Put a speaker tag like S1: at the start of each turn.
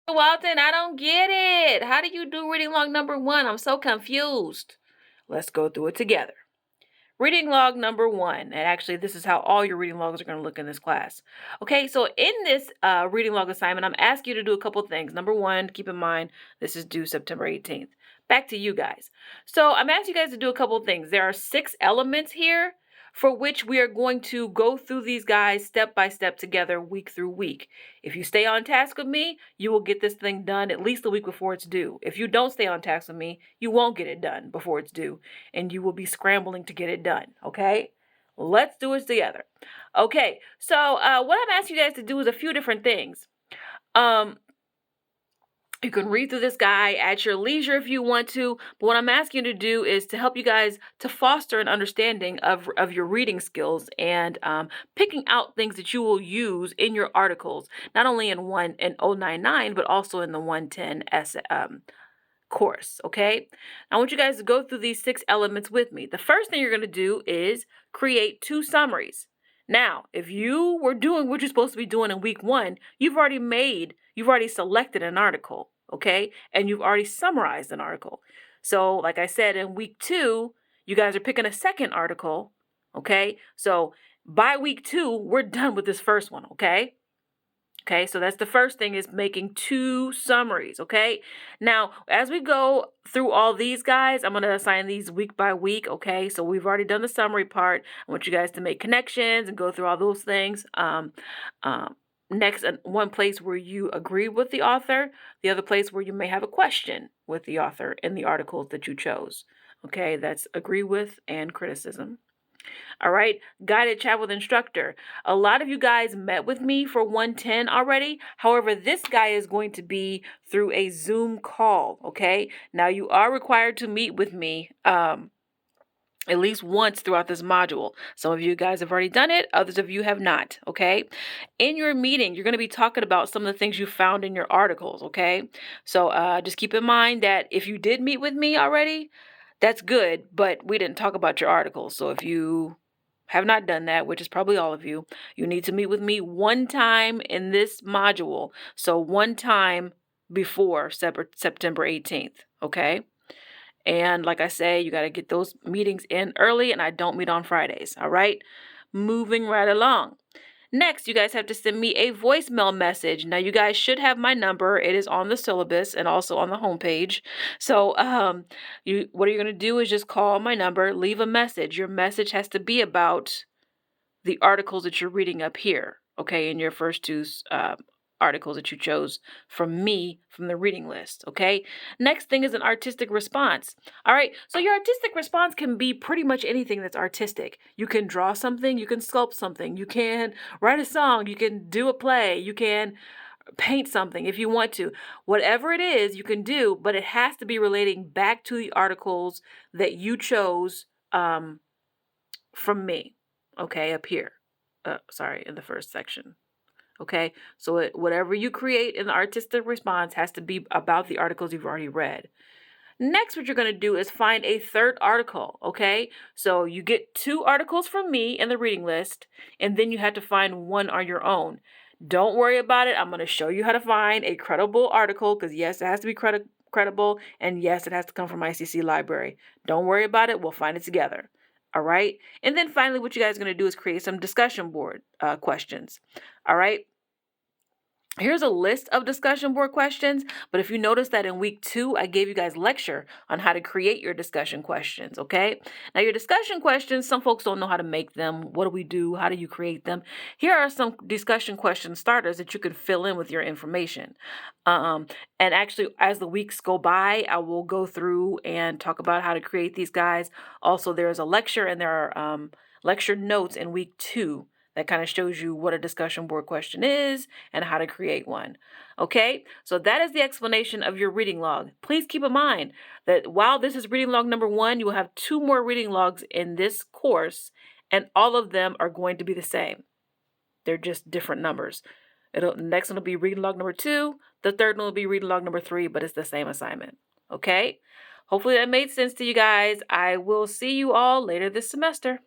S1: Walton, I don't get it. How do you do reading log number 1? I'm so confused. Let's go through it together. Reading log number 1, and actually this is how all your reading logs are going to look in this class. Okay, so in this reading log assignment, I'm asking you to do a couple things. Number 1, keep in mind, this is due September 18th. Back to you guys. So I'm asking you guys to do a couple things. There are 6 elements here for which we are going to go through these guys step by step together, week through week. If you stay on task with me, you will get this thing done at least a week before it's due. If you don't stay on task with me, you won't get it done before it's due, and you will be scrambling to get it done, okay? Let's do it together. Okay, so what I'm asking you guys to do is a few different things. You can read through this guy at your leisure if you want to, but what I'm asking you to do is to help you guys to foster an understanding of your reading skills and picking out things that you will use in your articles, not only in 099, but also in the 110 course, okay? I want you guys to go through these 6 elements with me. The first thing you're going to do is create 2 summaries. Now, if you were doing what you're supposed to be doing in week 1, you've already selected an article, okay? And you've already summarized an article. So, like I said, in week 2, you guys are picking a second article, okay? So, by week 2, we're done with this first one, okay? Okay, so that's the first thing, is making 2 summaries, okay? Now, as we go through all these guys, I'm going to assign these week by week, okay? So we've already done the summary part. I want you guys to make connections and go through all those things. Next, one place where you agree with the author, the other place where you may have a question with the author in the articles that you chose. Okay, that's agree with and criticism. All right, guided chat with instructor. A lot of you guys met with me for 110 already. However, this guy is going to be through a Zoom call, okay? Now, you are required to meet with me at least once throughout this module. Some of you guys have already done it, others of you have not, okay? In your meeting, you're going to be talking about some of the things you found in your articles, okay? So just keep in mind that if you did meet with me already, that's good, but we didn't talk about your articles. So if you have not done that, which is probably all of you, you need to meet with me one time in this module. So one time before September 18th, okay? And like I say, you got to get those meetings in early, and I don't meet on Fridays, all right? Moving right along. Next, you guys have to send me a voicemail message. Now, you guys should have my number. It is on the syllabus and also on the homepage. So, what you're going to do is just call my number, leave a message. Your message has to be about the articles that you're reading up here, okay, in your first 2 articles that you chose from me from the reading list, okay? Next thing is an artistic response. All right, so your artistic response can be pretty much anything that's artistic. You can draw something, you can sculpt something, you can write a song, you can do a play, you can paint something if you want to. Whatever it is, you can do, but it has to be relating back to the articles that you chose from me, okay, up here. In the first section. Okay, so whatever you create in the artistic response has to be about the articles you've already read. Next, what you're going to do is find a third article, okay? So you get 2 articles from me in the reading list, and then you have to find one on your own. Don't worry about it. I'm going to show you how to find a credible article, because yes, it has to be credible, and yes, it has to come from ICC Library. Don't worry about it. We'll find it together. All right. And then finally, what you guys are going to do is create some discussion board questions. All right. Here's a list of discussion board questions, but if you notice that in week 2, I gave you guys lecture on how to create your discussion questions, okay? Now, your discussion questions, some folks don't know how to make them. What do we do? How do you create them? Here are some discussion question starters that you can fill in with your information. And actually, as the weeks go by, I will go through and talk about how to create these guys. Also, there's a lecture, and there are lecture notes in week 2 that kind of shows you what a discussion board question is and how to create one. Okay, so that is the explanation of your reading log. Please keep in mind that while this is reading log number 1, you will have 2 more reading logs in this course, and all of them are going to be the same. They're just different numbers. The next one will be reading log number 2. The third one will be reading log number 3, but it's the same assignment. Okay, hopefully that made sense to you guys. I will see you all later this semester.